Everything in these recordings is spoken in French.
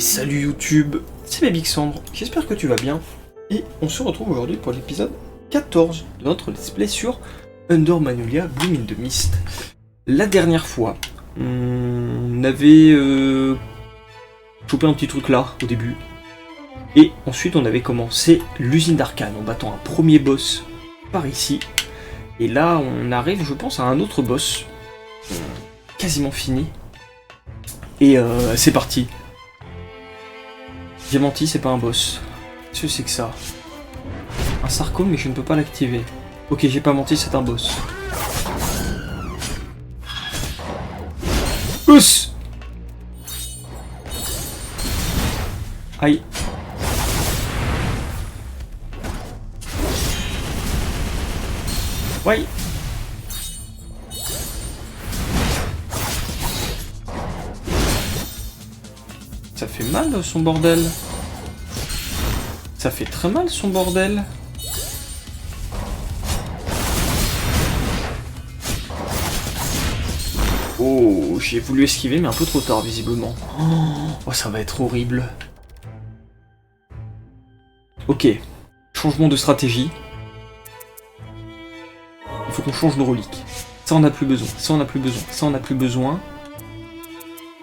salut YouTube, c'est Babixandre, j'espère que tu vas bien. Et on se retrouve aujourd'hui pour l'épisode 14 de notre let's play sur Under Magnolia Bloom in the Mist. La dernière fois, on avait chopé un petit truc là, au début. Et ensuite on avait commencé l'usine d'Arcane en battant un premier boss par ici. Et là on arrive, je pense, à un autre boss, quasiment fini. Et c'est parti. J'ai menti, c'est pas un boss. Qu'est-ce que c'est que ça? Un sarcome, mais je ne peux pas l'activer. Ok, j'ai pas menti, c'est un boss. Ouss! Aïe. Ouais. Ça fait mal son bordel. Ça fait très mal son bordel. Oh, j'ai voulu esquiver mais un peu trop tard visiblement. Oh, ça va être horrible. Ok, changement de stratégie. Il faut qu'on change nos reliques. Ça on n'a plus besoin, ça on n'a plus besoin, ça on n'a plus besoin.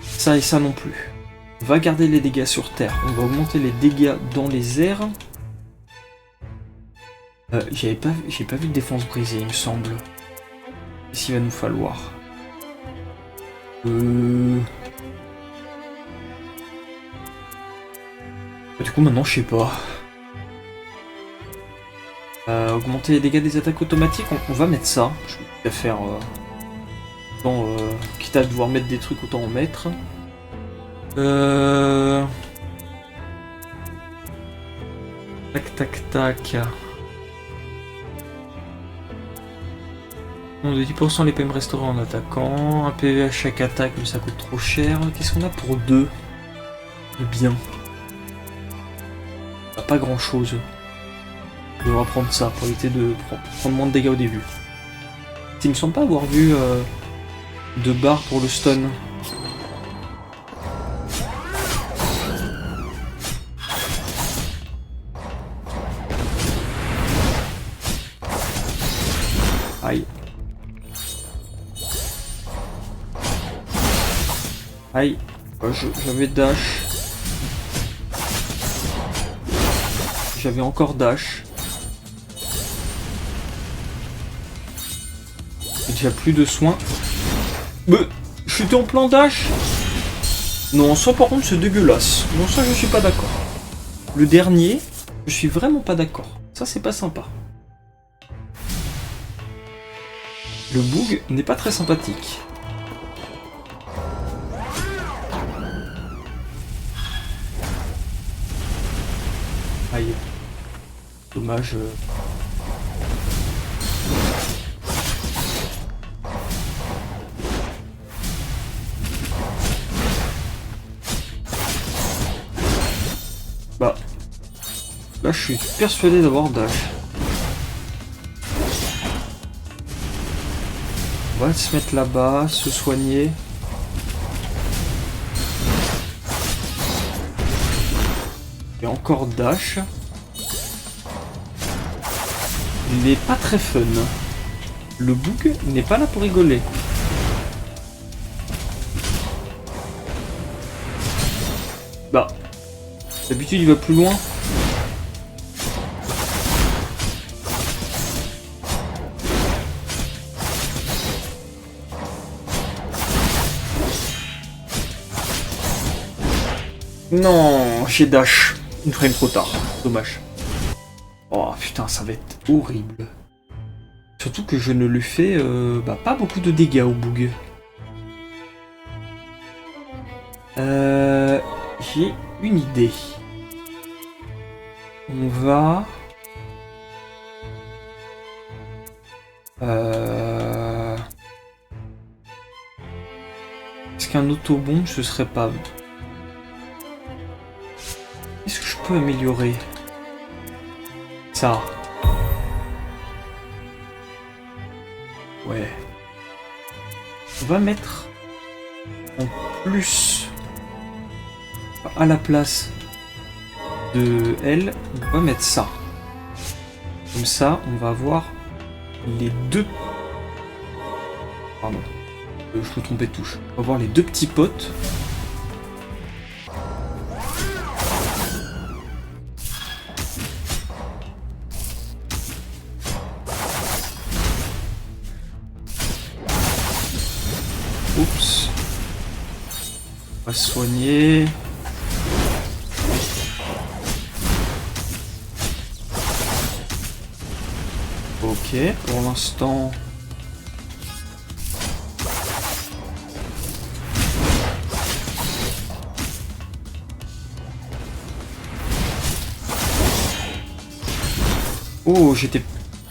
Ça et ça non plus. On va garder les dégâts sur terre, on va augmenter les dégâts dans les airs. J'ai pas vu de défense brisée, il me semble. Qu'est-ce qu'il va nous falloir? Du coup maintenant je sais pas. Augmenter les dégâts des attaques automatiques, on va mettre ça. Je vais faire... quitte à devoir mettre des trucs, autant en mettre. Tac tac tac. On de 10% les PM restaurés en attaquant. Un PV à chaque attaque, mais ça coûte trop cher. Qu'est-ce qu'on a pour 2? Bien. Pas grand chose. On devra prendre ça pour éviter de prendre moins de dégâts au début. Il me semble pas avoir vu de barre pour le stun. Aïe. Aïe. J'avais dash. J'avais encore dash. J'ai déjà plus de soins. Mais j'étais en plan dash. Non, ça par contre c'est dégueulasse. Non, ça je suis pas d'accord. Le dernier, je suis vraiment pas d'accord. Ça c'est pas sympa. Le bug n'est pas très sympathique. Aïe. Dommage. Bah. Là, je suis persuadé d'avoir dash. On va se mettre là-bas, se soigner. Et encore dash. Il n'est pas très fun. Le bug n'est pas là pour rigoler. Bah. D'habitude il va plus loin. Non, j'ai dash. Une frame trop tard. Dommage. Oh putain, ça va être horrible. Surtout que je ne lui fais pas beaucoup de dégâts au bug. J'ai une idée. On va... Est-ce qu'un autobombe ce serait pas... Est-ce que je peux améliorer ça? Ouais. On va mettre en plus À la place de elle, on va mettre ça. Comme ça, on va avoir les deux... Pardon, je me trompais de touche. On va avoir les deux petits potes. Oups. On va se soigner. Ok, pour l'instant... Oh, je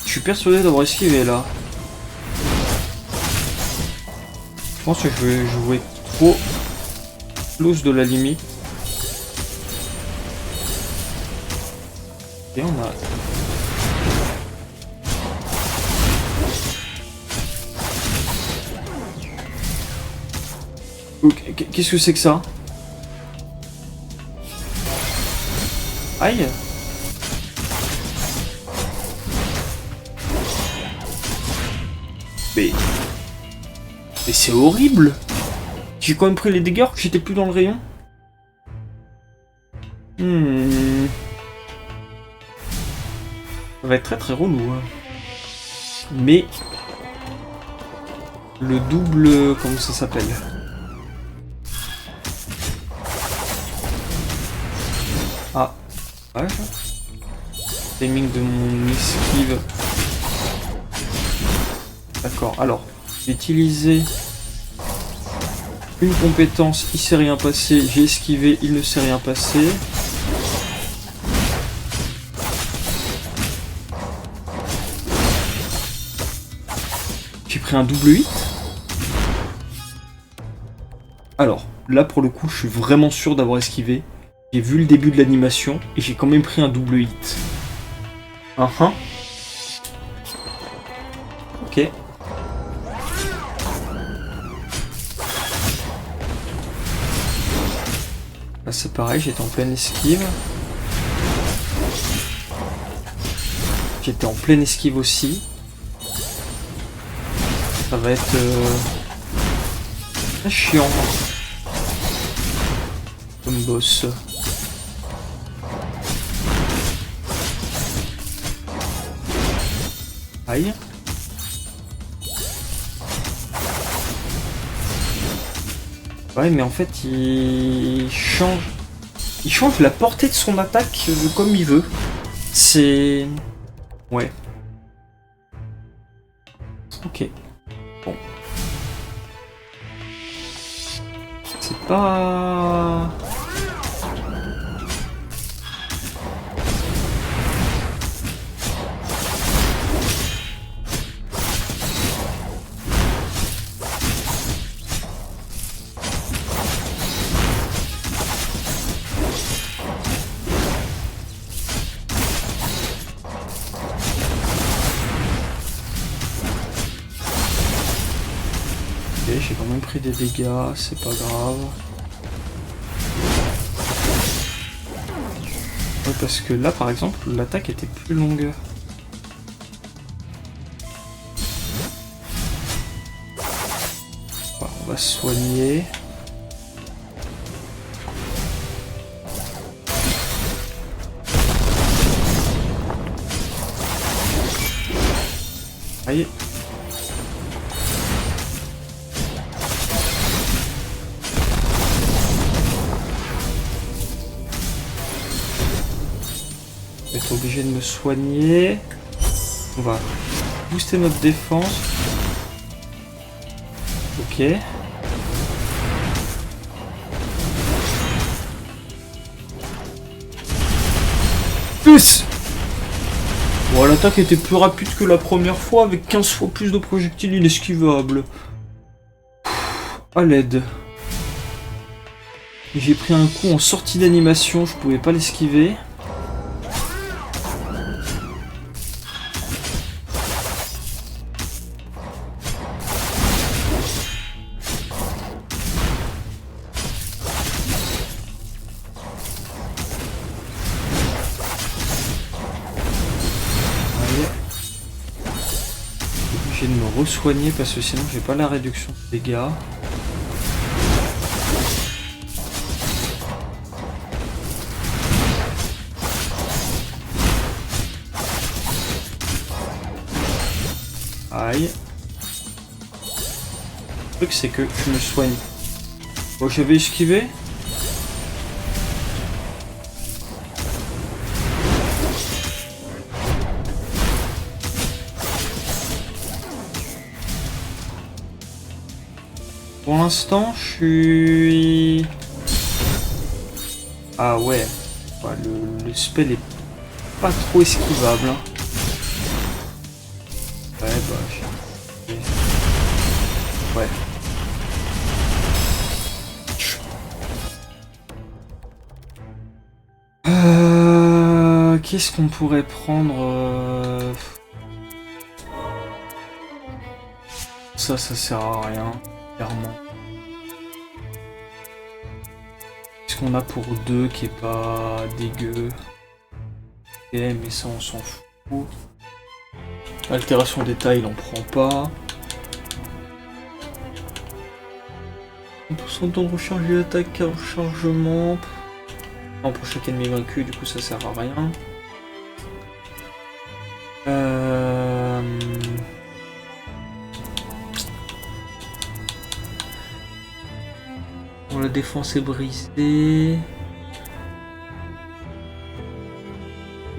suis persuadé d'avoir esquivé là. Je pense que je vais jouer trop close de la limite. Et on a... Qu'est-ce que c'est que ça? Aïe! Mais c'est horrible! J'ai quand même pris les dégâts alors que j'étais plus dans le rayon. Ça va être très très relou. Hein. Mais... Le double... Comment ça s'appelle? Ah. Ouais. Timing de mon esquive. D'accord, alors. J'ai utilisé une compétence, il s'est rien passé. J'ai esquivé, il ne s'est rien passé. J'ai pris un double hit. Alors, là pour le coup, je suis vraiment sûr d'avoir esquivé. J'ai vu le début de l'animation et j'ai quand même pris un double hit. Ok. Là c'est pareil, j'étais en pleine esquive. J'étais en pleine esquive aussi. Ça va être très chiant comme boss. Aïe. Ouais, mais en fait, il change la portée de son attaque comme il veut. C'est... Ouais. Ok. Bon. C'est pas... J'ai quand même pris des dégâts, c'est pas grave. Ouais, parce que là, par exemple, l'attaque était plus longue. Voilà, on va se soigner. Aïe. Je vais être obligé de me soigner. On va booster notre défense. Ok. Plus. Bon, l'attaque était plus rapide que la première fois avec 15 fois plus de projectiles inesquivables. À l'aide. J'ai pris un coup en sortie d'animation, je pouvais pas l'esquiver. obligé de me re-soigner parce que sinon j'ai pas la réduction de dégâts. Aïe. Le truc c'est que je me soigne. Bon, j'avais esquivé. Pour l'instant, je suis... Ah ouais. Ouais, le spell est pas trop esquivable. Hein. Ouais, bah... Ouais. Qu'est-ce qu'on pourrait prendre Ça sert à rien, clairement. Qu'est-ce qu'on a pour 2 qui est pas dégueu? Mais ça on s'en fout. Altération des tailles, il en prend pas. 1% de temps de recharge de l'attaque en chargement. Non, pour chaque ennemi vaincu, du coup ça sert à rien. Bon, la défense est brisée.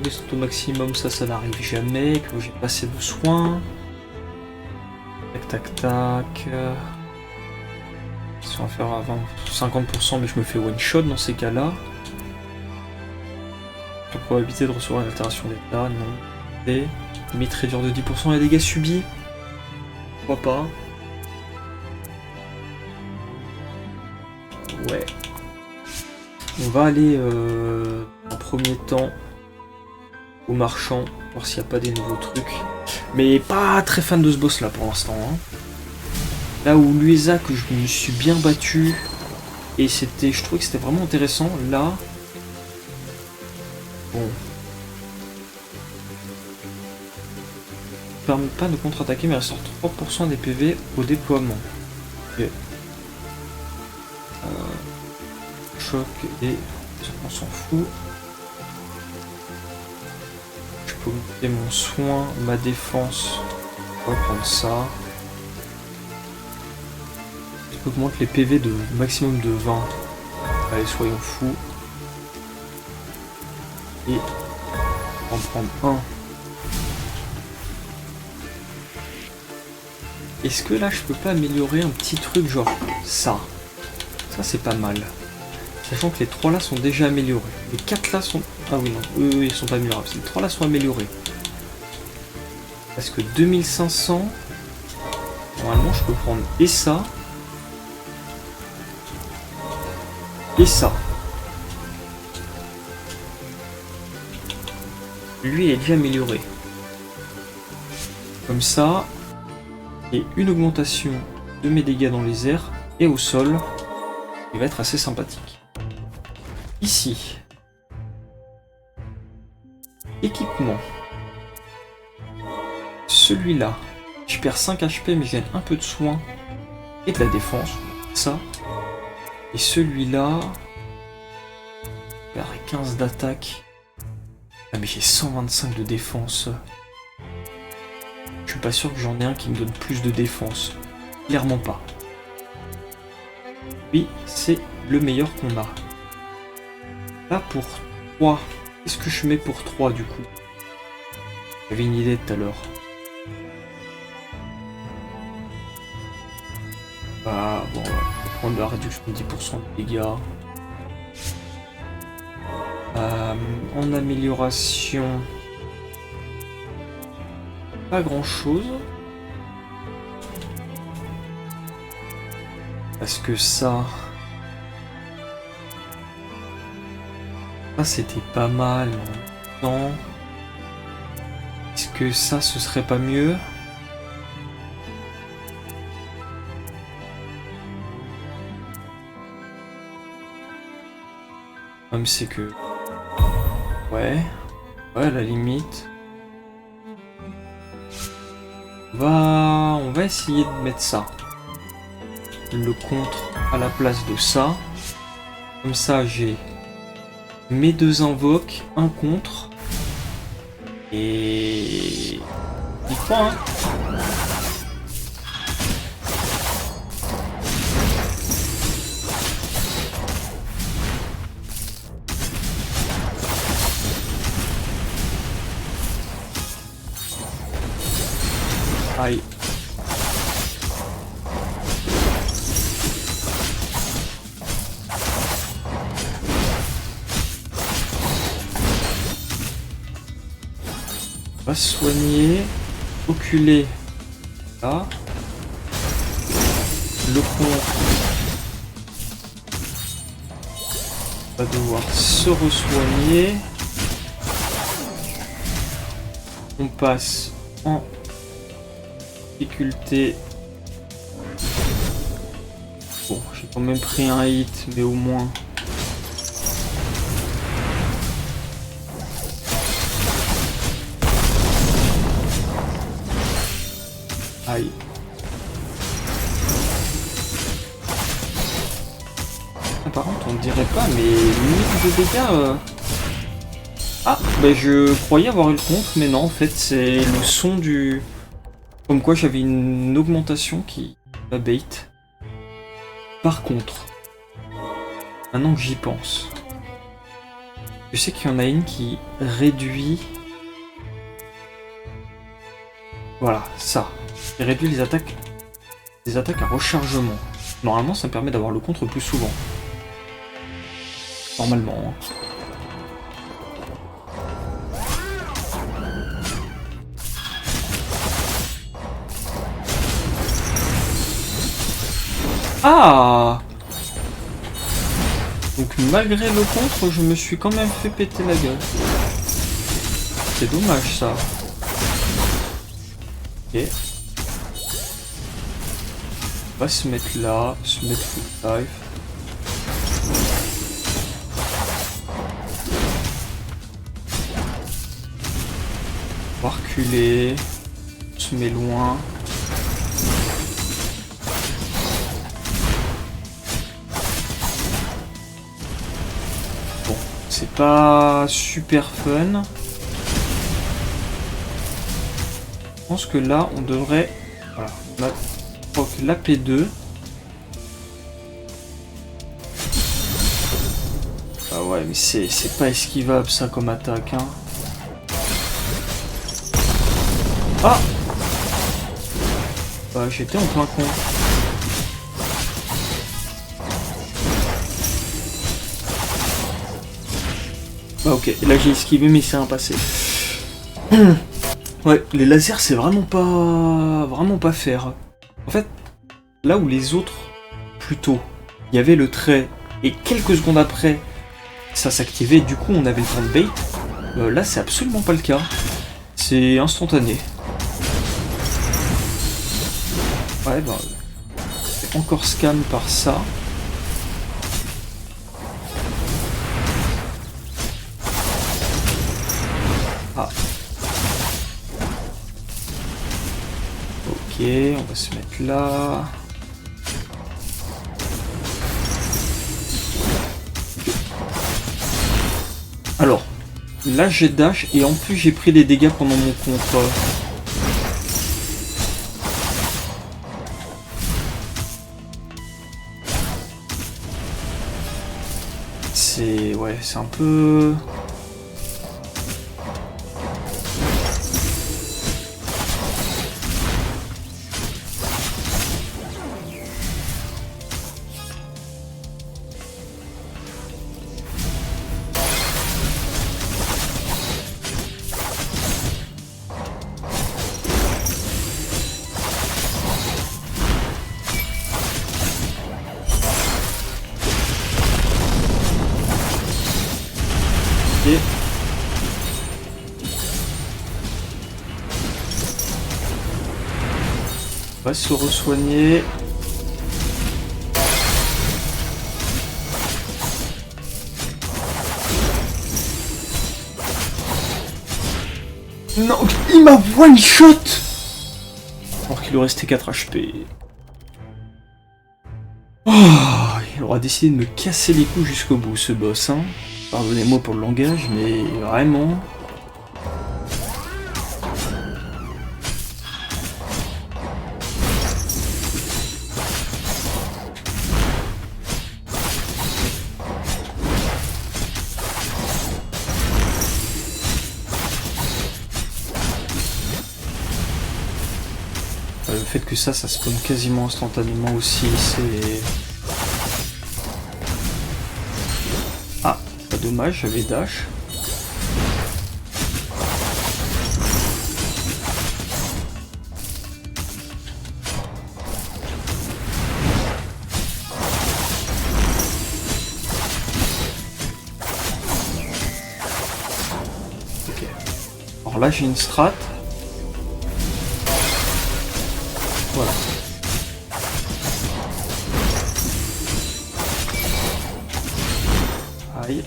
Descente au maximum, ça n'arrive jamais. Et puis j'ai pas assez de soins. Tac tac tac. Si on va faire à 50%, mais je me fais one shot dans ces cas-là. La probabilité de recevoir une altération d'état, non. Et limite réduire de 10% les dégâts subis. Pourquoi pas? Ouais. On va aller en premier temps au marchand, voir s'il n'y a pas des nouveaux trucs. Mais pas très fan de ce boss là pour l'instant. Hein. Là où Luisa que je me suis bien battu et c'était, je trouvais que c'était vraiment intéressant. Là, bon, permet pas de contre-attaquer mais elle sort 3% des PV au déploiement. Okay. Choc et on s'en fout. Je peux augmenter mon soin, ma défense. On va prendre ça. Augmente les PV de maximum de 20. Allez, soyons fous. Et on va en prendre un. Est-ce que là je peux pas améliorer un petit truc genre ça? Ça c'est pas mal. Sachant que les 3 là sont déjà améliorés. Les 4 là sont... Ah oui non, eux ils sont pas améliorables. Les 3 là sont améliorés. Parce que 2500... Normalement je peux prendre et ça. Et ça. Lui il est déjà amélioré. Comme ça. Et une augmentation de mes dégâts dans les airs et au sol. Il va être assez sympathique. Ici. Équipement. Celui-là. Je perds 5 HP mais je gagne un peu de soin. Et de la défense. Ça. Et celui-là, je perds 15 d'attaque. Ah mais j'ai 125 de défense. Je suis pas sûr que j'en ai un qui me donne plus de défense. Clairement pas. Oui, c'est le meilleur qu'on a. Là pour 3, qu'est-ce que je mets pour 3 du coup? J'avais une idée tout à l'heure. Ah bon, on va prendre la réduction de 10% de dégâts. En amélioration, pas grand chose. Parce que ça c'était pas mal. Non. Est-ce que ça ce serait pas mieux? Même c'est que... Ouais, à la limite. Va va essayer de mettre ça. Le contre à la place de ça. Comme ça, j'ai mes 2 invoques, un contre. Et... il croit, hein. Aïe. On va se soigner, oculer là, le contre va devoir se re-soigner, on passe en difficulté. Bon, j'ai quand même pris un hit, mais au moins. Aïe. Ah, par contre, on ne dirait pas, mais limite de dégâts. Ah, bah je croyais avoir eu le contre, mais non, en fait, c'est le son du. Comme quoi, j'avais une augmentation qui va bait. Par contre, maintenant que j'y pense, je sais qu'il y en a une qui réduit. Voilà, ça. Et réduit les attaques à rechargement. Normalement, ça me permet d'avoir le contre plus souvent. Normalement. Hein. Ah! Donc malgré le contre, je me suis quand même fait péter la gueule. C'est dommage ça. Ok. On va se mettre là, se mettre full life. On va reculer. On se met loin. Bon, c'est pas super fun. Je pense que là, on devrait... Voilà, on a proc la P2. Ah ouais, mais c'est pas esquivable ça comme attaque, hein. Ah! Bah, j'étais en plein con. Bah ok, là j'ai esquivé mais c'est un passé. Ouais, les lasers c'est vraiment pas faire. En fait, là où les autres, plutôt, il y avait le trait et quelques secondes après, ça s'activait, du coup on avait le temps de bait. Là c'est absolument pas le cas. C'est instantané. Ouais, bah, c'est encore scam par ça. Ah. Ok, on va se mettre là. Alors, là j'ai dash et en plus j'ai pris des dégâts pendant mon contre. Ouais, c'est un peu... On va se re-soigner. Non, il m'a one shot. Ok. qu'il lui restait 4 HP. Oh, il aura décidé de me casser les couilles jusqu'au bout, ce boss, hein. Pardonnez-moi pour le langage, mais vraiment... Le fait que ça spawn quasiment instantanément aussi, c'est... Ah, pas dommage, j'avais dash. Ok. Alors là j'ai une strat. Voilà. Aïe.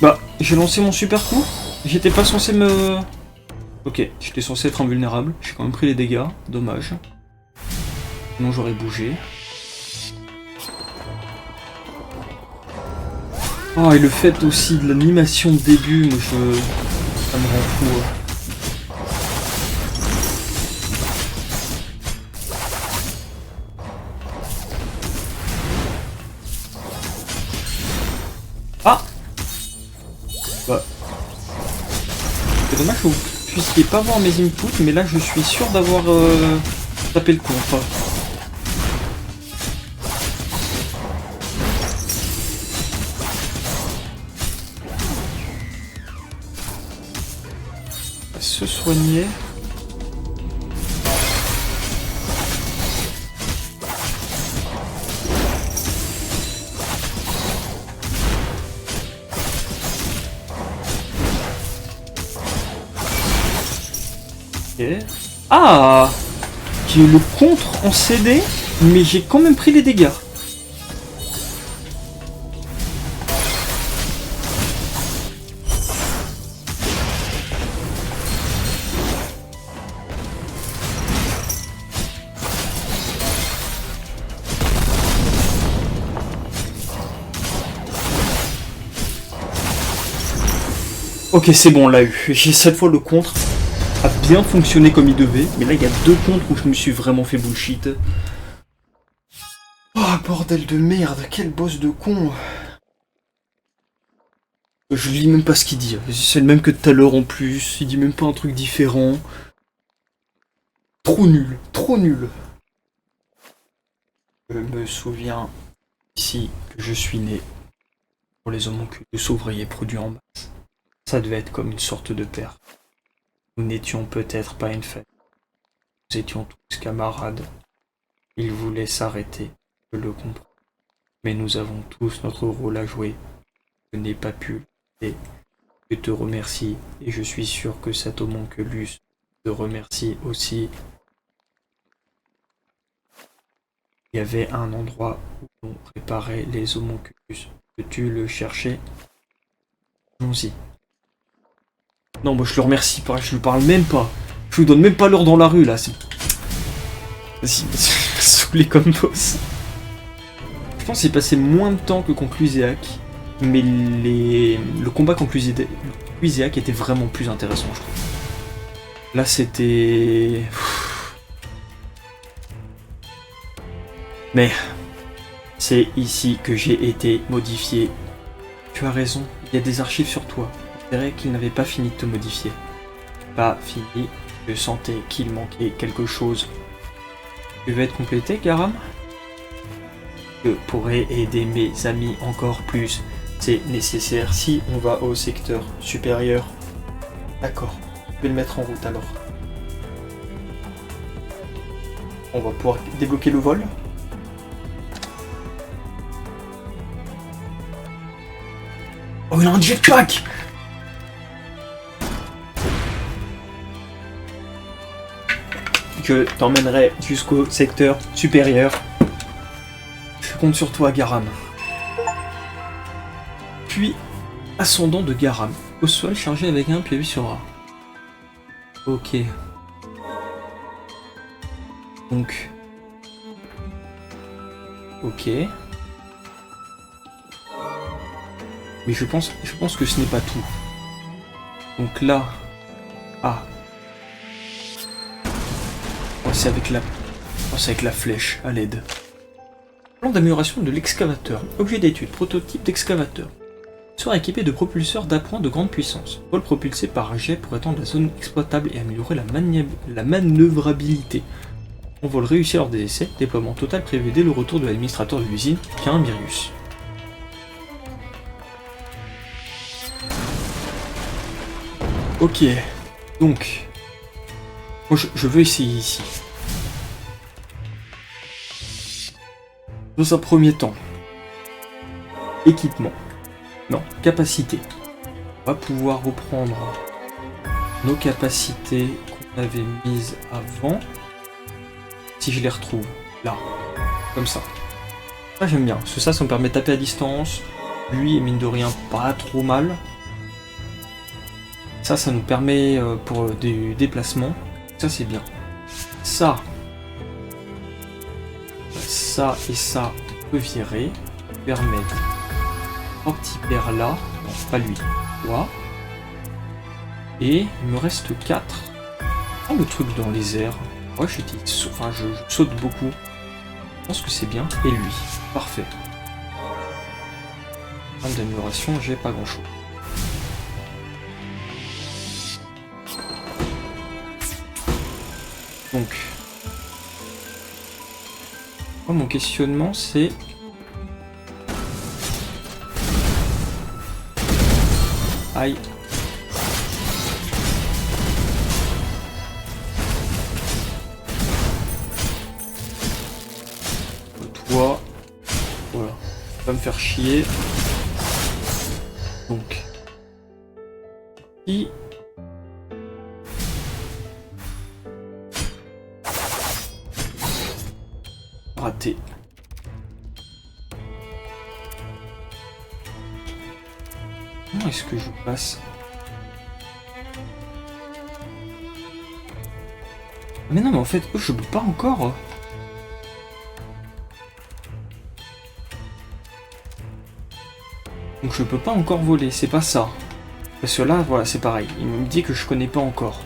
Bah, j'ai lancé mon super coup. J'étais pas censé me... Ok, j'étais censé être invulnérable. J'ai quand même pris les dégâts. Dommage. Sinon j'aurais bougé. Oh, et le fait aussi de l'animation de début, moi ça me rend fou. Ah bah. C'est dommage que vous puissiez pas voir mes inputs, mais là je suis sûr d'avoir tapé le contre. Se soigner. Ok. Ah, j'ai eu le contre en CD, mais j'ai quand même pris les dégâts. Ok, c'est bon, on l'a eu. J'ai cette fois le contre a bien fonctionné comme il devait, mais là il y a 2 contres où je me suis vraiment fait bullshit. Oh bordel de merde, quel boss de con. Je lis même pas ce qu'il dit, c'est le même que tout à l'heure en plus, il dit même pas un truc différent. Trop nul, trop nul. Je me souviens ici que je suis né pour les homoncules de sauvriers produits en masse. Ça devait être comme une sorte de père. Nous n'étions peut-être pas une famille. Nous étions tous camarades. Il voulait s'arrêter, je le comprends. Mais nous avons tous notre rôle à jouer. Je n'ai pas pu. Et je te remercie. Et je suis sûr que cet homonculus te remercie aussi. Il y avait un endroit où on préparait les homonculus. Peux-tu le chercher? Allons-y. Non, moi je le remercie pas, je lui parle même pas. Je lui donne même pas l'heure dans la rue là. Vas-y, saoulé comme boss. Je pense qu'il passé moins de temps que contre Luséac, mais le combat contre Luséac était vraiment plus intéressant, je trouve. Là c'était... Mais c'est ici que j'ai été modifié. Tu as raison, il y a des archives sur toi. C'est vrai qu'il n'avait pas fini de te modifier. Pas fini, je sentais qu'il manquait quelque chose. Tu veux être complété, Garam? Je pourrais aider mes amis encore plus. C'est nécessaire si on va au secteur supérieur. D'accord, je vais le mettre en route alors. On va pouvoir débloquer le vol. Oh, il a un jetpack! Je t'emmènerai jusqu'au secteur supérieur. compte sur toi, Garam. Puis, ascendant de Garam. Au sol, chargé avec un, puis appuie sur A. Ok. Donc... Ok. Mais je pense que ce n'est pas tout. Donc là... Ah. Oh, c'est avec la flèche, à l'aide. Plan d'amélioration de l'excavateur. Objet d'étude, prototype d'excavateur. Sera équipé de propulseurs d'appoint de grande puissance. Vol propulsé par un jet pour étendre la zone exploitable et améliorer la manœuvrabilité. On vol réussi lors des essais. Déploiement total prévu dès le retour de l'administrateur de l'usine, Kain Mirius. Ok, donc... Moi je veux essayer ici. Dans un premier temps, équipement. Non, capacité. On va pouvoir reprendre nos capacités qu'on avait mises avant. Si je les retrouve, là, comme ça. Ça j'aime bien, parce que ça me permet de taper à distance. Lui, mine de rien, pas trop mal. Ça nous permet pour des déplacements. Ça c'est bien. Ça et ça, on peut virer. Permettre un petit père là. Non, pas lui. 3. Et il me reste 4. Oh, le truc dans les airs. Ouais, je saute beaucoup. Je pense que c'est bien. Et lui. Parfait. En termes d'amélioration, j'ai pas grand chose. Donc, moi, mon questionnement c'est... Aïe. Toi, voilà, va me faire chier. Donc, qui... Raté. Comment est-ce que je passe? Mais non, mais en fait, je peux pas encore. Donc je peux pas encore voler, c'est pas ça. Parce que là, voilà, c'est pareil. Il me dit que je connais pas encore.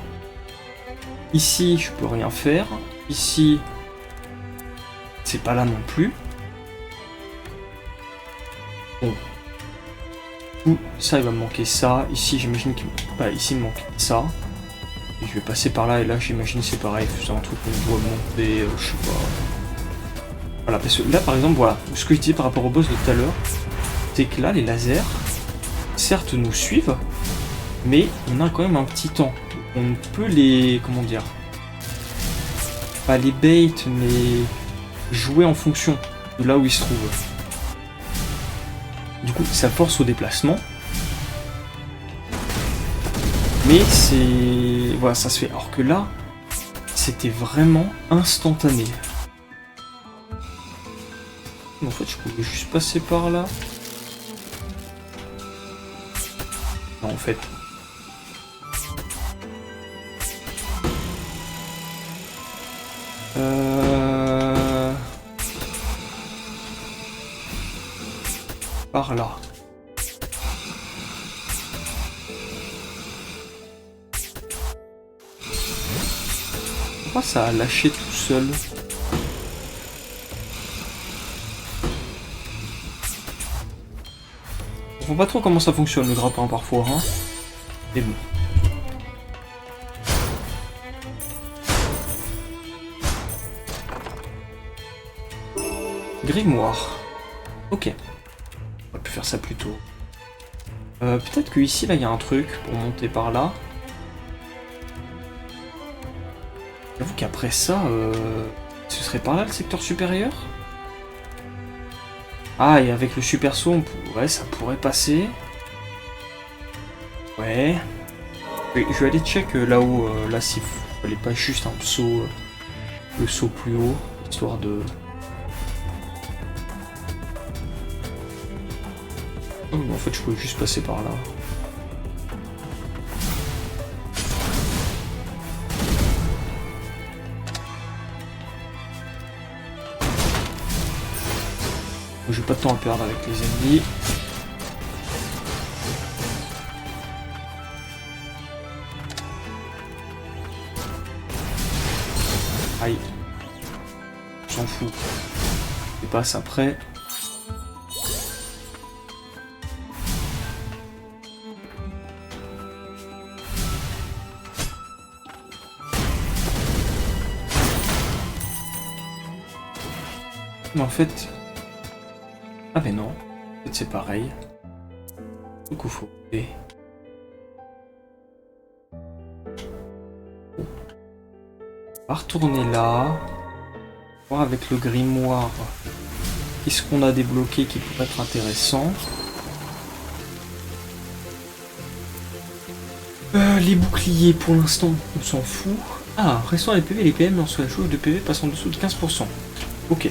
Ici, je peux rien faire. Ici... C'est pas là non plus. Bon. Ça, il va me manquer ça. Ici, j'imagine qu'il ici, il me manque ça. Et je vais passer par là, et là, j'imagine c'est pareil. C'est un truc qu'on doit monter, je sais pas. Voilà, parce que là, par exemple, voilà. Ce que je disais par rapport au boss de tout à l'heure, c'est que là, les lasers, certes, nous suivent, mais on a quand même un petit temps. On peut les... Comment dire? Pas les bait, mais... jouer en fonction de là où il se trouve. Du coup, ça force au déplacement. Mais c'est... Voilà, ça se fait. Alors que là, c'était vraiment instantané. Mais en fait, je pouvais juste passer par là. Non, en fait... Par là. Pourquoi ça a lâché tout seul? Je comprends pas trop comment ça fonctionne le grappin parfois, hein. Mais bon. Grimoire. Ok. On va pu faire ça plus tôt. Peut-être que ici, là, il y a un truc pour monter par là. J'avoue qu'après ça, ce serait par là le secteur supérieur? Ah, et avec le super saut, ouais, ça pourrait passer. Ouais. Je vais aller check là-haut, là, s'il fallait pas juste un saut, le saut plus haut, histoire de... Oh, mais en fait, je pouvais juste passer par là. J'ai pas de temps à perdre avec les ennemis. Aïe. On s'en fout. Il passe après. Mais en fait... Ah mais non. En fait c'est pareil. Donc il faut... On va retourner là. Voir avec le grimoire. Qu'est-ce qu'on a débloqué qui pourrait être intéressant. Les boucliers pour l'instant on s'en fout. Ah, restant les PV et les PM lorsque la jauge de PV passe en dessous de 15%. Ok.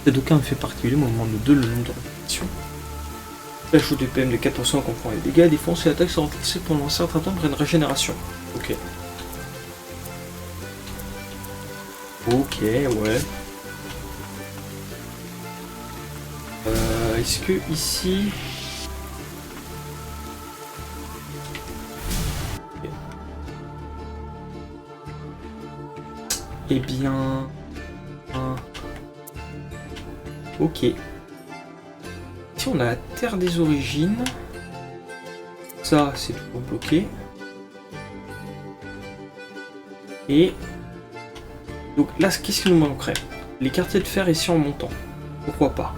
Cet aucun effet particulier au moment de le nombre de répétitions. La jauge de PM de 4% comprend les dégâts, défense et attaque sont remplacées pendant un certain temps pour une régénération. Ok. Ok, ouais. Est-ce que ici... Okay. Eh bien... Ok. Ici on a la terre des origines. Ça c'est toujours bloqué. Et... Donc là, qu'est-ce qui nous manquerait? Les quartiers de fer ici en montant. Pourquoi pas?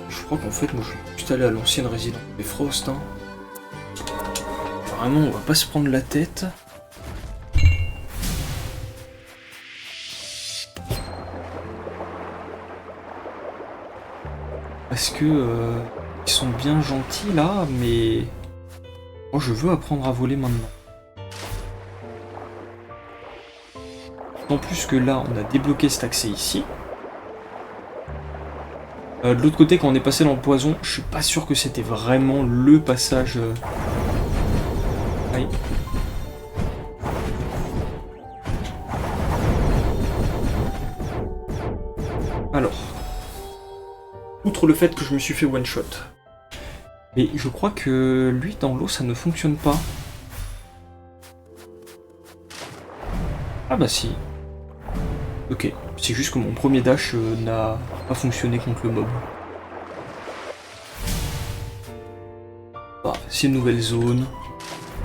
Je crois qu'en fait, moi je vais juste aller à l'ancienne résidence des Frost. Hein. Vraiment, on va pas se prendre la tête. Parce que ils sont bien gentils là, mais moi je veux apprendre à voler maintenant. En plus que là, on a débloqué cet accès ici. De l'autre côté, quand on est passé dans le poison, je suis pas sûr que c'était vraiment le passage. Aïe. Alors, outre le fait que je me suis fait one shot, mais je crois que lui dans l'eau ça ne fonctionne pas. Ah bah si. Ok, c'est juste que mon premier dash n'a pas fonctionné contre le mob. Bah, c'est une nouvelle zone.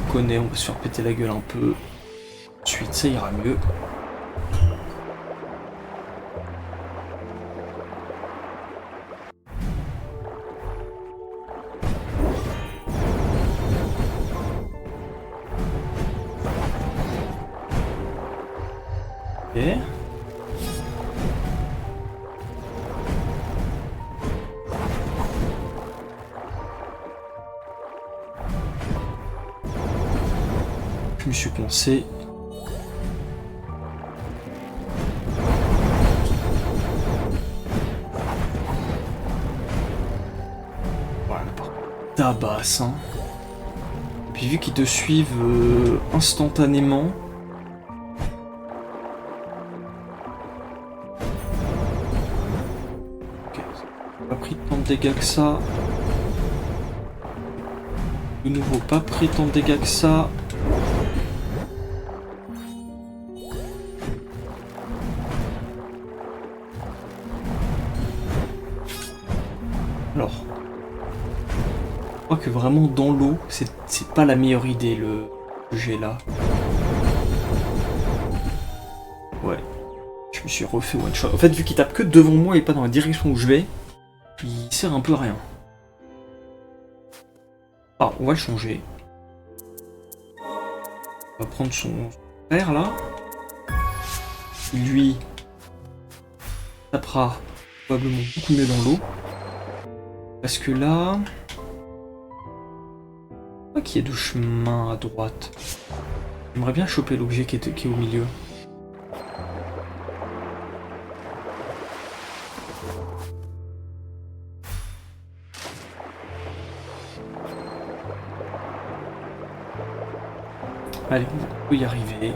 On connaît, on va se faire péter la gueule un peu. Ensuite, ça ira mieux. Ok. Je me suis coincé. Voilà, tabasse, hein. Et puis vu qu'ils te suivent instantanément. Ok, pas pris tant de dégâts que ça. De nouveau, pas pris tant de dégâts que ça. Alors, je crois que vraiment dans l'eau, c'est pas la meilleure idée le jet là. Ouais, je me suis refait one shot. En fait, vu qu'il tape que devant moi et pas dans la direction où je vais, il sert un peu à rien. Ah, on va le changer. On va prendre son frère là. Lui tapera probablement beaucoup mieux dans l'eau. Parce que là... Je crois qu'il y a deux chemins à droite. J'aimerais bien choper l'objet qui est au milieu. Allez, on peut y arriver.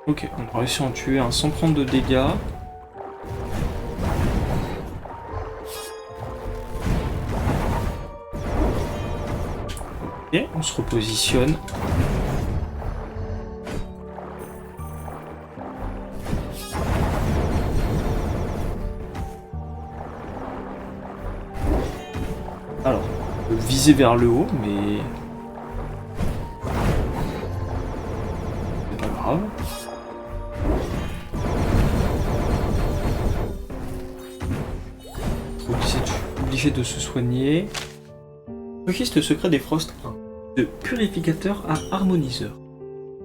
Ok, on a réussi à en tuer un sans prendre de dégâts. Ok, on se repositionne. Alors, on peut viser vers le haut, mais... c'est pas grave. Obligé de se soigner. Registre secret des Frost 1. De purificateur à harmoniseur.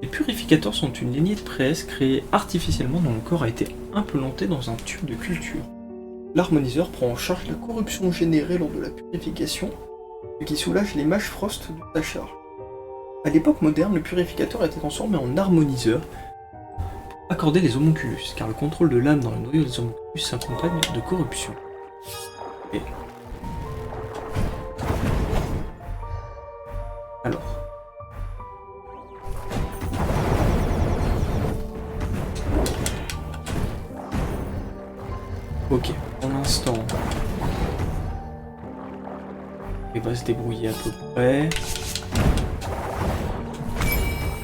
Les purificateurs sont une lignée de presse créée artificiellement dont le corps a été implanté dans un tube de culture. L'harmoniseur prend en charge la corruption générée lors de la purification, ce qui soulage les mages Frost de sa charge. À l'époque moderne, le purificateur a été transformé en harmoniseur pour accorder les homonculus, car le contrôle de l'âme dans le noyau des homonculus s'accompagne de corruption. Et... alors... ok, pour l'instant... il va se débrouiller à peu près...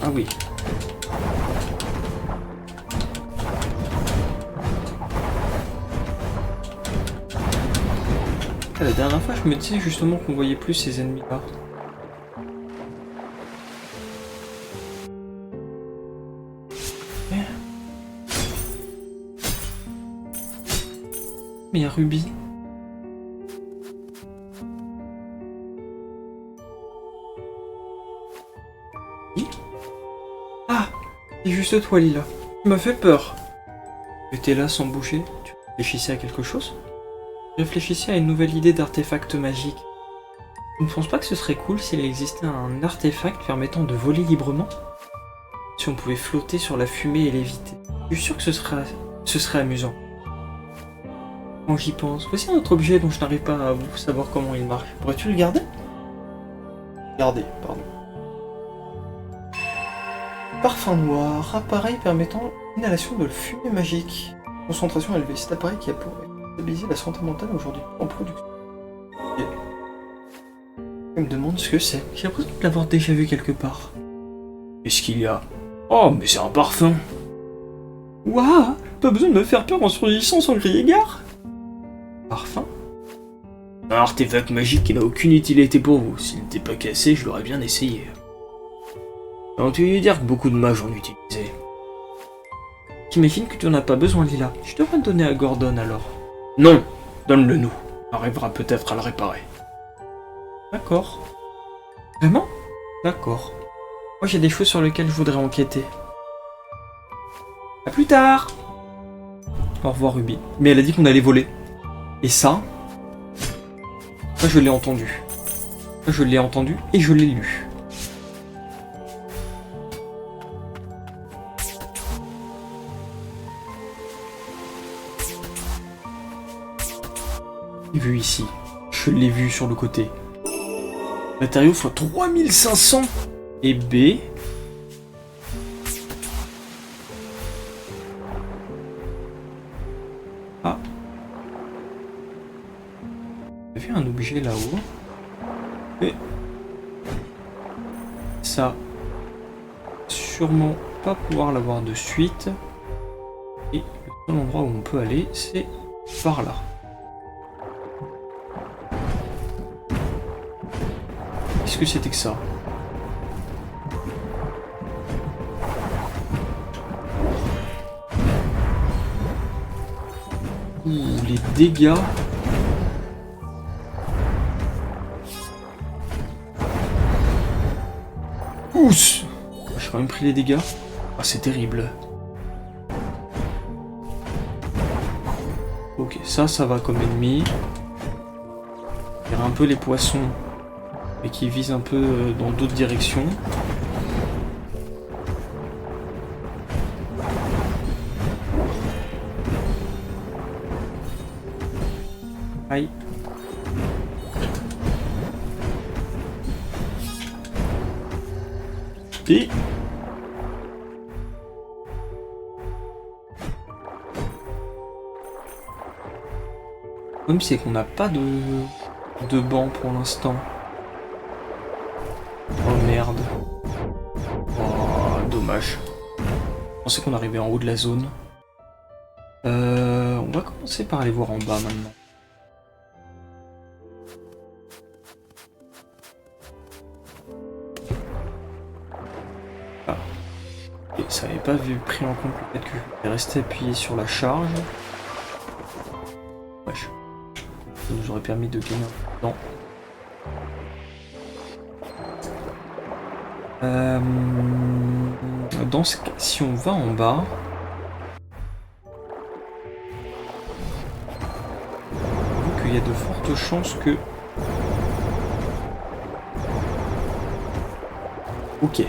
ah oui. La dernière fois, je me disais justement qu'on voyait plus ces ennemis-là. Mais il y a Ruby. Ah, c'est juste toi, Lila. Tu m'as fait peur. Tu étais là sans bouger. Tu réfléchissais à quelque chose? Réfléchissez à une nouvelle idée d'artefact magique. Je ne pense pas que ce serait cool s'il existait un artefact permettant de voler librement? Si on pouvait flotter sur la fumée et l'éviter. Je suis sûr que ce serait amusant. Quand j'y pense, voici un autre objet dont je n'arrive pas à vous savoir comment il marche. Pourrais-tu le garder? Garder, pardon. Parfum noir, appareil permettant l'inhalation de fumée magique. Concentration élevée, cet appareil qui a pour stabiliser la santé mentale aujourd'hui en production. Et... je me demande ce que c'est. J'ai l'impression de l'avoir déjà vu quelque part. Qu'est-ce qu'il y a? Oh, mais c'est un parfum! Waouh! Pas besoin de me faire peur en surgissant sans crier gare! Parfum? Un artefact magique qui n'a aucune utilité pour vous. S'il n'était pas cassé, je l'aurais bien essayé. Alors tu veux dire que beaucoup de mages en utilisaient. J'imagine que tu n'en as pas besoin, Lila. Je devrais le donner à Gordon alors. Non! Donne-le nous. On arrivera peut-être à le réparer. D'accord. Vraiment? D'accord. Moi j'ai des choses sur lesquelles je voudrais enquêter. A plus tard! Au revoir Ruby. Mais elle a dit qu'on allait voler. Et ça je l'ai entendu. Je l'ai entendu et je l'ai lu. Vu ici. Je l'ai vu sur le côté. Matériaux x 3500 et B. Ah. J'ai vu un objet là-haut. Et ça. Sûrement pas pouvoir l'avoir de suite. Et le seul endroit où on peut aller, c'est par là. Qu'est-ce que c'était que ça? Ouh, les dégâts. Oups! J'ai quand même pris les dégâts. Ah, c'est terrible. Ok, ça va comme ennemi. Il y a un peu les poissons, mais qui visent un peu dans d'autres directions. Aïe. Et... Même c'est qu'on n'a pas de banc pour l'instant. Oh merde. Oh, dommage. Je pensais qu'on arrivait en haut de la zone. On va commencer par aller voir en bas maintenant. Ah. Et ça n'avait pas pris en compte le fait que je vais rester appuyé sur la charge. Wesh. Ça nous aurait permis de gagner un peu de temps. Dans ce cas, si on va en bas, j'avoue qu'il y a de fortes chances que... Ok.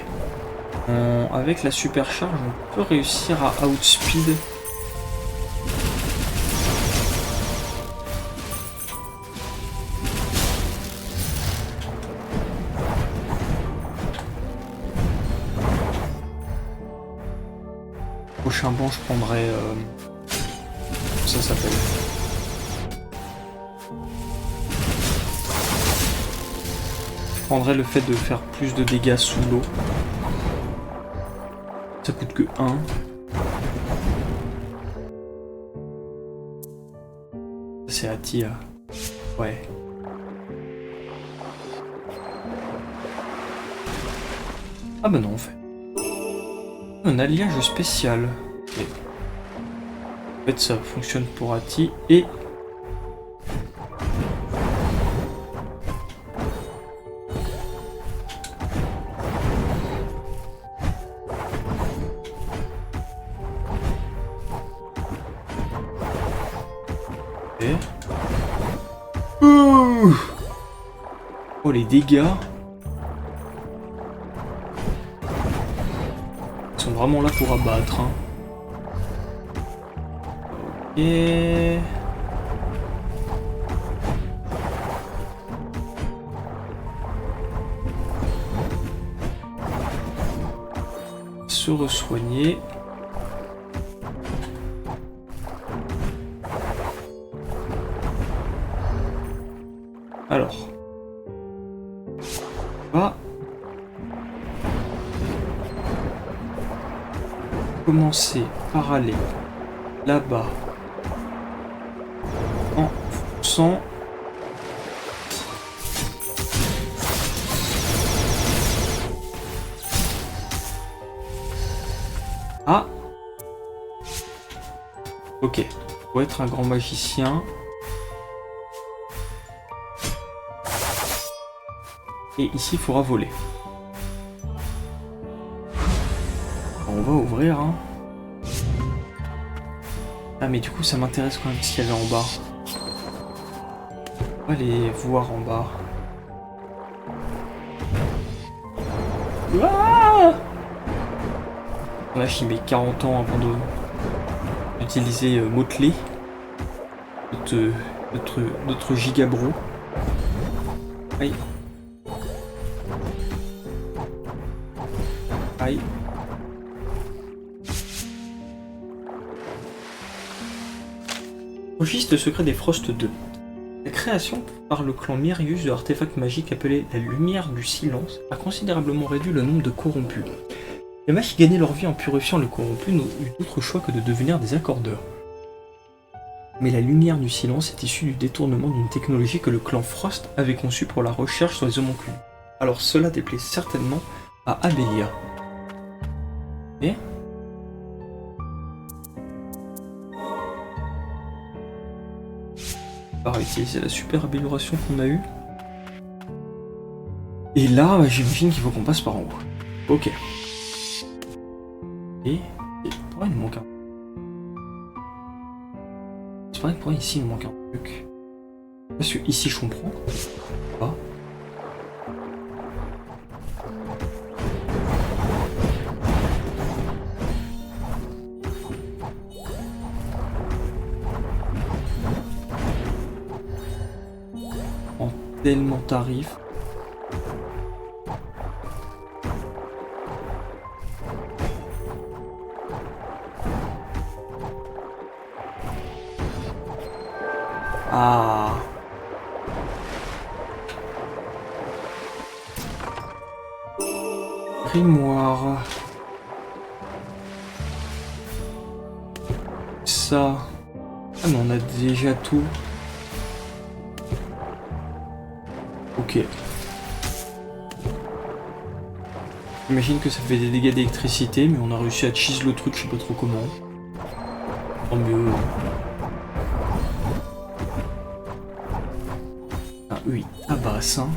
Avec la supercharge, on peut réussir à outspeed. Prochain banc, je prendrai... ça s'appelle... Je prendrai le fait de faire plus de dégâts sous l'eau. Ça coûte que 1. C'est Atia. Ouais. Ah bah non, en fait. Un alliage spécial. Okay. En fait, ça fonctionne pour Ati et... Oh les dégâts. Ils sont vraiment là pour abattre. Hein. Ok. Se re-soigner. Alors. On va commencer par aller là-bas en fonçant. Ah. Ok. Faut être un grand magicien. Et ici, il faudra voler. On va ouvrir. Hein. Ah, mais du coup, ça m'intéresse quand même ce qu'il y avait en bas. On va aller voir en bas. Ah là, il met 40 ans avant d'utiliser Motley. Notre gigabro. Aïe. Aïe. Registre secret des Frost 2. La création par le clan Mirius de l'artefact magique appelé la Lumière du Silence a considérablement réduit le nombre de corrompus. Les mages qui gagnaient leur vie en purifiant le corrompu n'ont eu d'autre choix que de devenir des accordeurs. Mais la Lumière du Silence est issue du détournement d'une technologie que le clan Frost avait conçue pour la recherche sur les homoncules. Alors cela déplaît certainement à Abelia. Et pareil, c'est la super amélioration qu'on a eue. Et là, bah, j'imagine qu'il faut qu'on passe par en haut. Ok. Et pourquoi il me manque un... C'est pareil, pourquoi ici il me manque un truc. Parce que ici je comprends. Pas. tellement tarif. Ah. Grimoire. Ça. Ah mais on a déjà tout. Ok. J'imagine que ça fait des dégâts d'électricité, mais on a réussi à cheese le truc, je sais pas trop comment. Tant mieux. Ah oui, à bassin.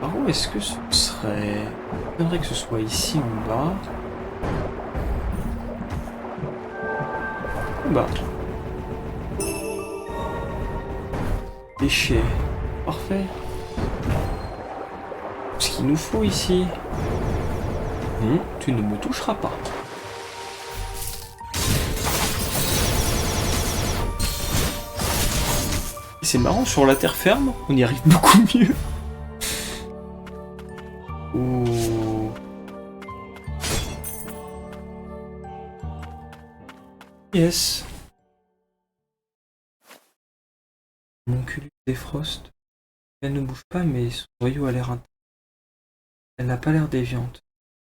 Par où est-ce que ce serait? J'aimerais que ce soit ici en bas. En bas. Déchets. Parfait. Ce qu'il nous faut ici. Non, tu ne me toucheras pas. C'est marrant, sur la terre ferme, on y arrive beaucoup mieux. Oh. Yes. Mon cul défroste. Elle ne bouge pas, mais son noyau a l'air intense. Elle n'a pas l'air déviante.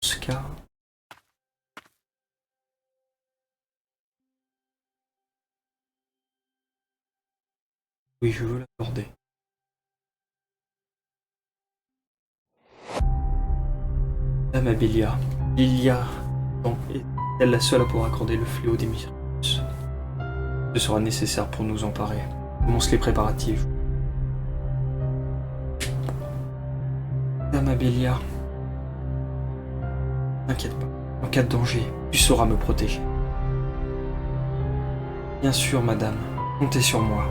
Dans ce cas... Oui, je veux l'accorder. Dame Abélia. Lilia est-elle la seule à pouvoir accorder le fléau des Myrtus? Ce sera nécessaire pour nous emparer. Commence les préparatifs. Dame Abélia. N'inquiète pas. En cas de danger, tu sauras me protéger. Bien sûr, madame. Comptez sur moi.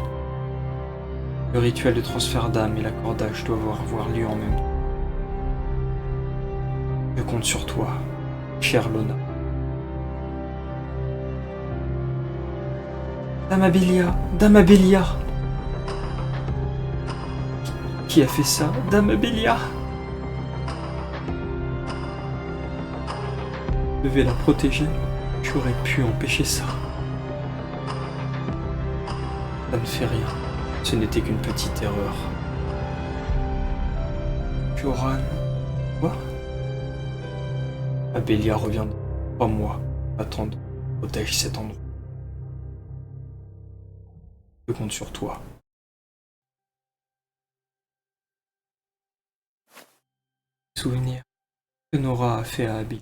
Le rituel de transfert d'âme et l'accordage doivent avoir lieu en même temps. Je compte sur toi, chère Lona. Dame Abélia, Dame Abélia. Qui a fait ça? Dame Abélia. Je devais la protéger. J'aurais pu empêcher ça. Ça ne fait rien. Ce n'était qu'une petite erreur. Joran. Quoi? Abélia revient dans 3 mois. Attendre. Protège cet endroit. Je compte sur toi. Souvenir que Nora a fait à Abby.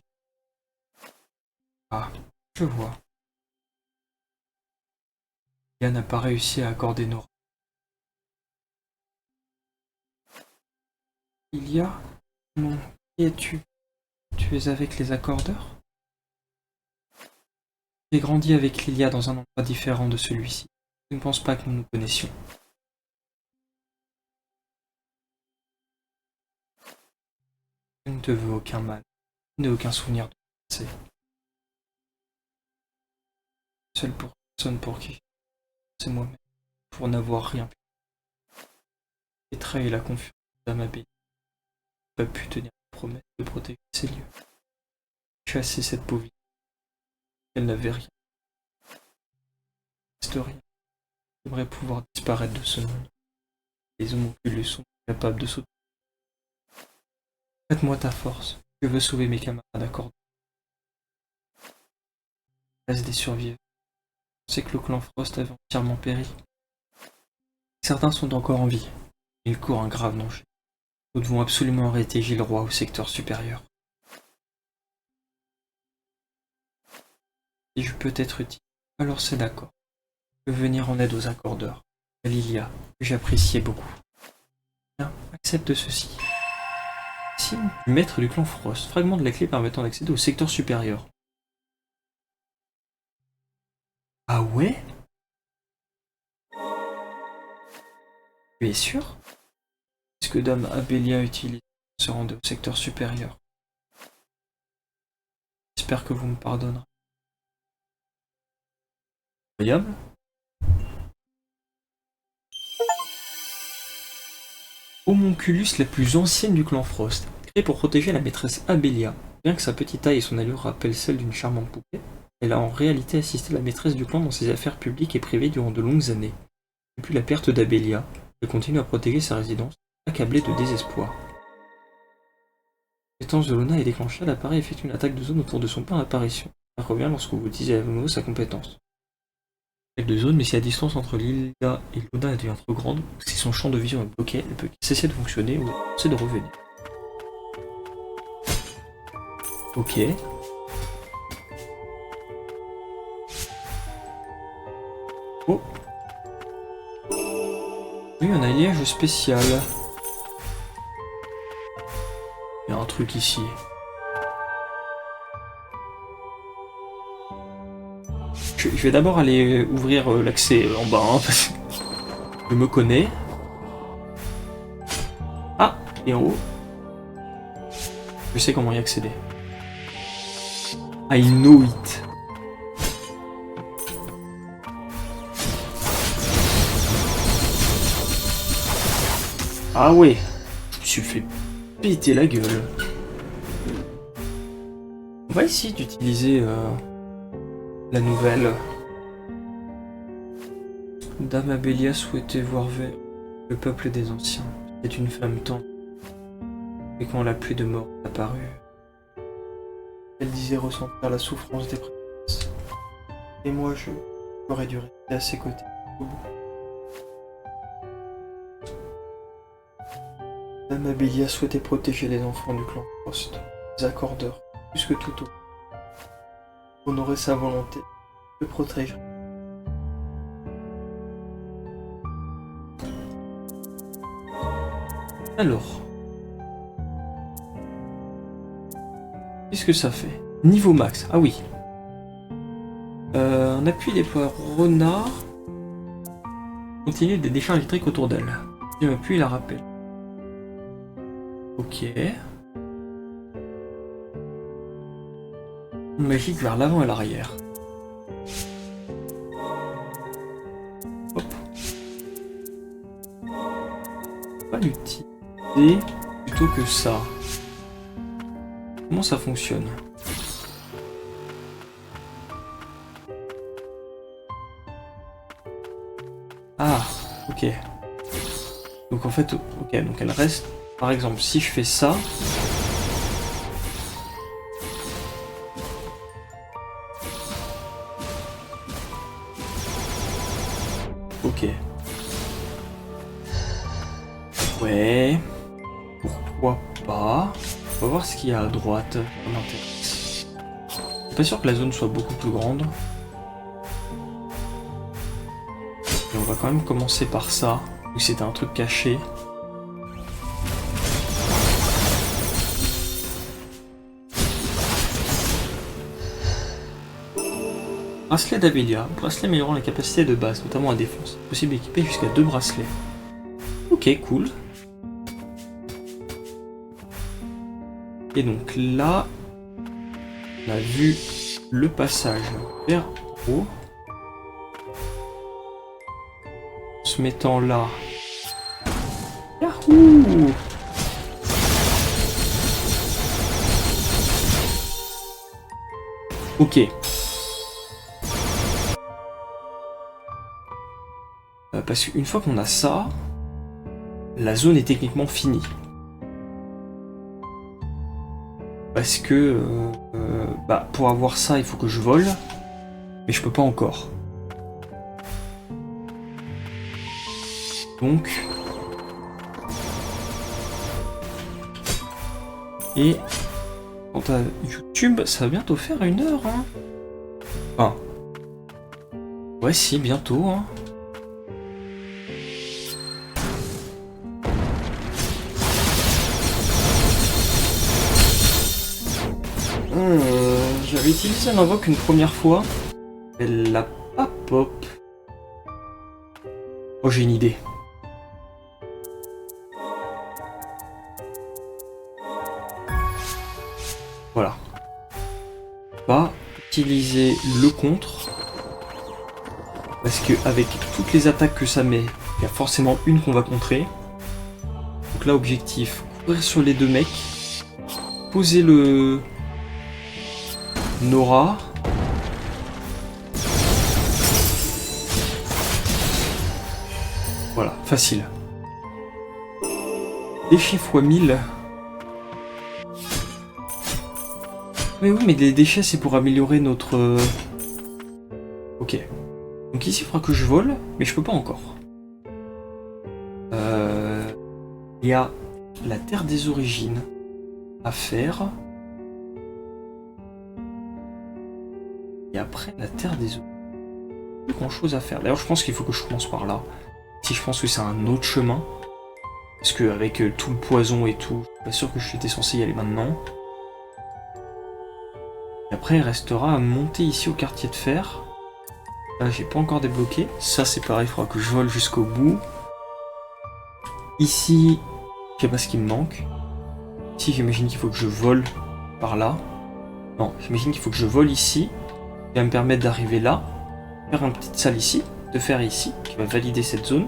Ah, je vois. Lilia n'a pas réussi à accorder Nora. Lilia? Non. Qui es-tu? Tu es avec les accordeurs? J'ai grandi avec Lilia dans un endroit différent de celui-ci. Je ne pense pas que nous nous connaissions. Je ne te veux aucun mal. Je n'ai aucun souvenir de passé. Seule personne pour qui c'est moi-même. Pour n'avoir rien pu. J'ai trahi la confiance de Dame Abélia. Je n'ai pas pu tenir la promesse de protéger ces lieux. Chasser cette pauvre vie. Elle n'avait rien. C'est rien. J'aimerais pouvoir disparaître de ce monde. Les homoncules sont capables de sauter. Faites-moi ta force. Je veux sauver mes camarades accordés. Reste des survivants. Je sais que le clan Frost avait entièrement péri. Certains sont encore en vie. Ils courent un grave danger. Nous devons absolument arrêter Gilroy au secteur supérieur. Si je peux être utile, alors c'est d'accord. Je veux venir en aide aux accordeurs. À Lilia, que j'appréciais beaucoup. Bien, accepte ceci. Signe du maître du clan Frost. Fragment de la clé permettant d'accéder au secteur supérieur. Ah ouais? Tu es sûr? Est-ce que Dame Abélia utilise se rendre au secteur supérieur? J'espère que vous me pardonnerez. Incroyable. Homonculus, la plus ancienne du clan Frost, créée pour protéger la maîtresse Abelia. Bien que sa petite taille et son allure rappellent celle d'une charmante poupée, elle a en réalité assisté la maîtresse du clan dans ses affaires publiques et privées durant de longues années. Depuis la perte d'Abelia, elle continue à protéger sa résidence, accablée de désespoir. L'étance de Lona est déclenchée, l'appareil effectue une attaque de zone autour de son point d'apparition. Elle revient lorsque vous utilisez à nouveau sa compétence. Attaque de zone, mais si la distance entre Lilda et Lona devient trop grande, ou si son champ de vision est bloqué, elle peut cesser de fonctionner ou cesser de revenir. Ok. Oh. Oui, un alliage spécial. Il y a un truc ici. Je vais d'abord aller ouvrir l'accès en bas, hein, parce que je me connais. Ah, et en haut. Je sais comment y accéder. I know it. Ah ouais, je me suis fait péter la gueule. On va essayer d'utiliser la nouvelle. Dame Abelia souhaitait voir vers le peuple des anciens. C'est une femme tendre. Et quand la pluie de mort apparut, elle disait ressentir la souffrance des princesses. Et moi, j'aurais dû rester à ses côtés. Dame Abelia souhaitait protéger les enfants du clan Frost, les accordeurs, plus que tout autre. Honorer sa volonté, le protéger. Alors, qu'est-ce que ça fait? Niveau max, ah oui. On appuie les poids renard. Continue des décharges électriques autour d'elle. Si on appuie, il la rappelle. Ok. Magique vers l'avant et l'arrière. Hop. Pas l'utiliser plutôt que ça. Comment ça fonctionne? Ah, ok. Donc en fait, ok, donc elle reste. Par exemple, si je fais ça. Ok. Ouais. Pourquoi pas? On va voir ce qu'il y a à droite. Ça m'intéresse. Je suis pas sûr que la zone soit beaucoup plus grande. Et on va quand même commencer par ça. Vu que c'était un truc caché. Bracelet d'Abelia. Bracelet améliorant la capacité de base, notamment à défense. Possible d'équiper jusqu'à 2 bracelets. Ok, cool. Et donc là, on a vu le passage vers haut. En se mettant là. Yahoo! Ok. Parce qu'une fois qu'on a ça, la zone est techniquement finie. Parce que pour avoir ça, il faut que je vole, mais je peux pas encore. Donc, et quant à YouTube, ça va bientôt faire 1 heure, hein. Enfin, ouais, si, bientôt, hein. J'avais utilisé un invoque une première fois. Elle l'a pas pop. Oh, j'ai une idée. Voilà. pas utiliser le contre. Parce que avec toutes les attaques que ça met, il y a forcément une qu'on va contrer. Donc là, objectif, courir sur les deux mecs. Poser le Nora. Voilà, facile. Déchets x 1000. Mais oui, mais les déchets, c'est pour améliorer notre... Ok. Donc ici, il faudra que je vole, mais je peux pas encore. Il y a la Terre des Origines à faire. Et après, la Terre des Origines. Plus grand chose à faire. D'ailleurs, je pense qu'il faut que je commence par là. Si je pense que c'est un autre chemin. Parce qu'avec tout le poison et tout, je suis pas sûr que je suis censé y aller maintenant. Et après, il restera à monter ici au quartier de fer. Là, j'ai pas encore débloqué. Ça, c'est pareil, il faudra que je vole jusqu'au bout. Ici, je sais pas ce qui me manque. Ici, j'imagine qu'il faut que je vole par là. Non, j'imagine qu'il faut que je vole ici. Qui va me permettre d'arriver là. Faire une petite salle ici. De faire ici, qui va valider cette zone.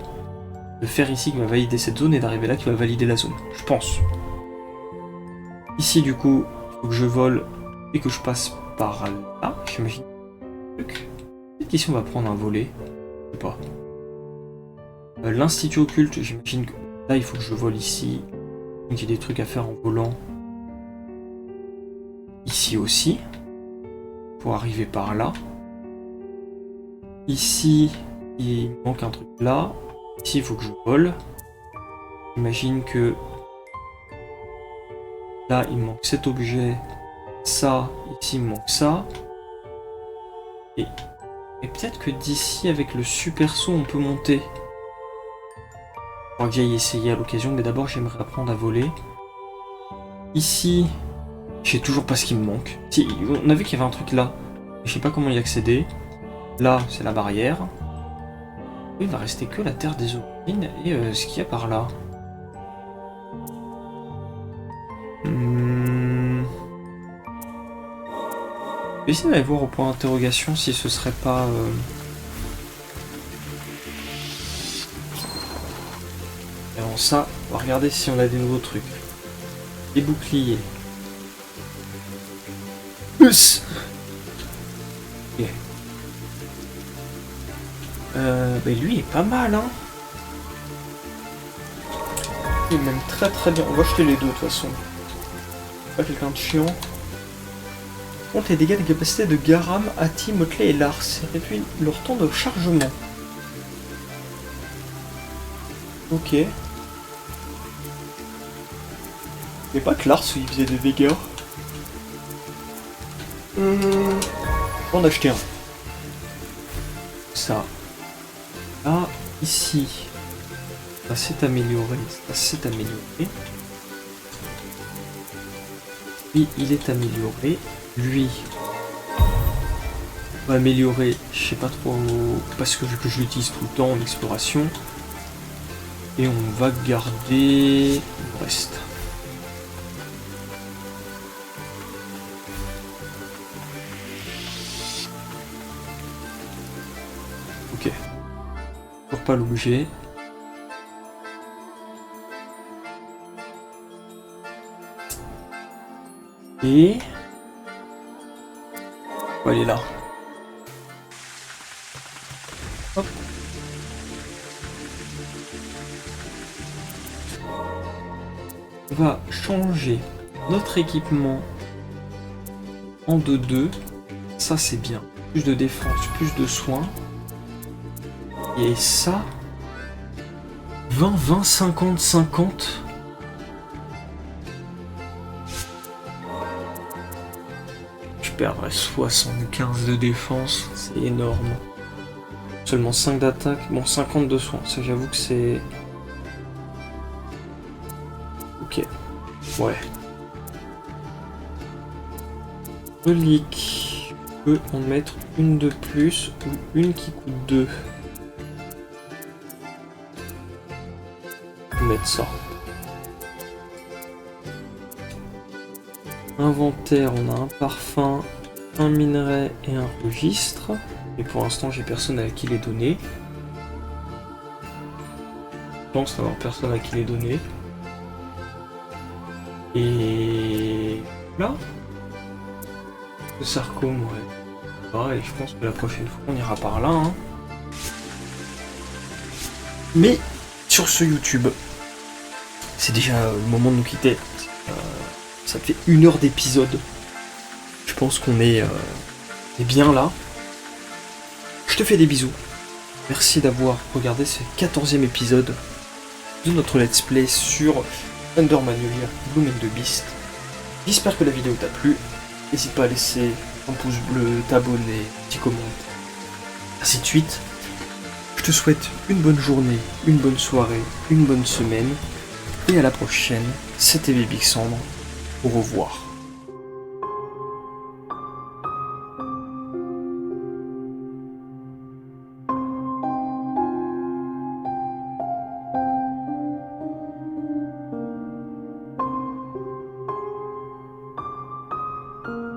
De faire ici, qui va valider cette zone. Et d'arriver là, qui va valider la zone. Je pense. Ici, du coup, il faut que je vole et que je passe par là. J'imagine. Peut-être qu'ici, on va prendre un volet. Je sais pas. L'Institut occulte, j'imagine que là, il faut que je vole ici. Donc, il y a des trucs à faire en volant. Ici aussi. Pour arriver par là. Ici, il manque un truc là. Ici, il faut que je vole. J'imagine que là, il me manque cet objet. Ça, ici, il me manque ça. Et peut-être que d'ici, avec le super saut, on peut monter. Il faudra que j'aille essayer à l'occasion, mais d'abord, j'aimerais apprendre à voler. Ici, je sais toujours pas ce qui me manque. Si, on a vu qu'il y avait un truc là. Je sais pas comment y accéder. Là, c'est la barrière. Il va rester que la Terre des Origines et ce qu'il y a par là. Je vais essayer d'aller voir au point d'interrogation si ce serait pas... Et avant ça, on va regarder si on a des nouveaux trucs. Des boucliers. Plus. Ok. Bah lui est pas mal, hein. Il est même très très bien. On va acheter les deux de toute façon. Pas quelqu'un de chiant. Compte les dégâts de capacité de Garam, Ati, Motley et Lars. Et réduit leur temps de chargement. Ok. Mais pas que Lars où il faisait des dégâts. On en a acheté un. Ça. Là, ici. Ça s'est amélioré. Ça s'est amélioré. Lui, il est amélioré. Lui. On va améliorer, je sais pas trop, parce que vu que je l'utilise tout le temps en exploration. Et on va garder le reste. Ok. Pour pas l'objet. Et... on va aller là. Hop. On va changer notre équipement en 2-2. Ça c'est bien. Plus de défense, plus de soins. Et ça... 20, 20, 50, 50. Je perdrais 75 de défense. C'est énorme. Seulement 5 d'attaque. Bon, 50 de soins. Ça j'avoue que c'est... Ok. Ouais. Relique. On peut en mettre une de plus ou une qui coûte 2. On va mettre ça. Inventaire, on a un parfum, un minerai et un registre. Et pour l'instant, j'ai personne à qui les donner. Je pense n'avoir personne à qui les donner. Et là, le sarcome, ouais. Ah, et je pense que la prochaine fois, on ira par là. Hein. Mais sur ce YouTube, c'est déjà le moment de nous quitter. Ça fait 1 heure d'épisode. Je pense qu'on est bien là. Je te fais des bisous. Merci d'avoir regardé ce 14e épisode de notre let's play sur Under Magnolia Bloom and the Beast. J'espère que la vidéo t'a plu. N'hésite pas à laisser un pouce bleu, t'abonner, petit commentaire, ainsi de suite. Je te souhaite une bonne journée, une bonne soirée, une bonne semaine. Et à la prochaine. C'était Bibixandre. Au revoir.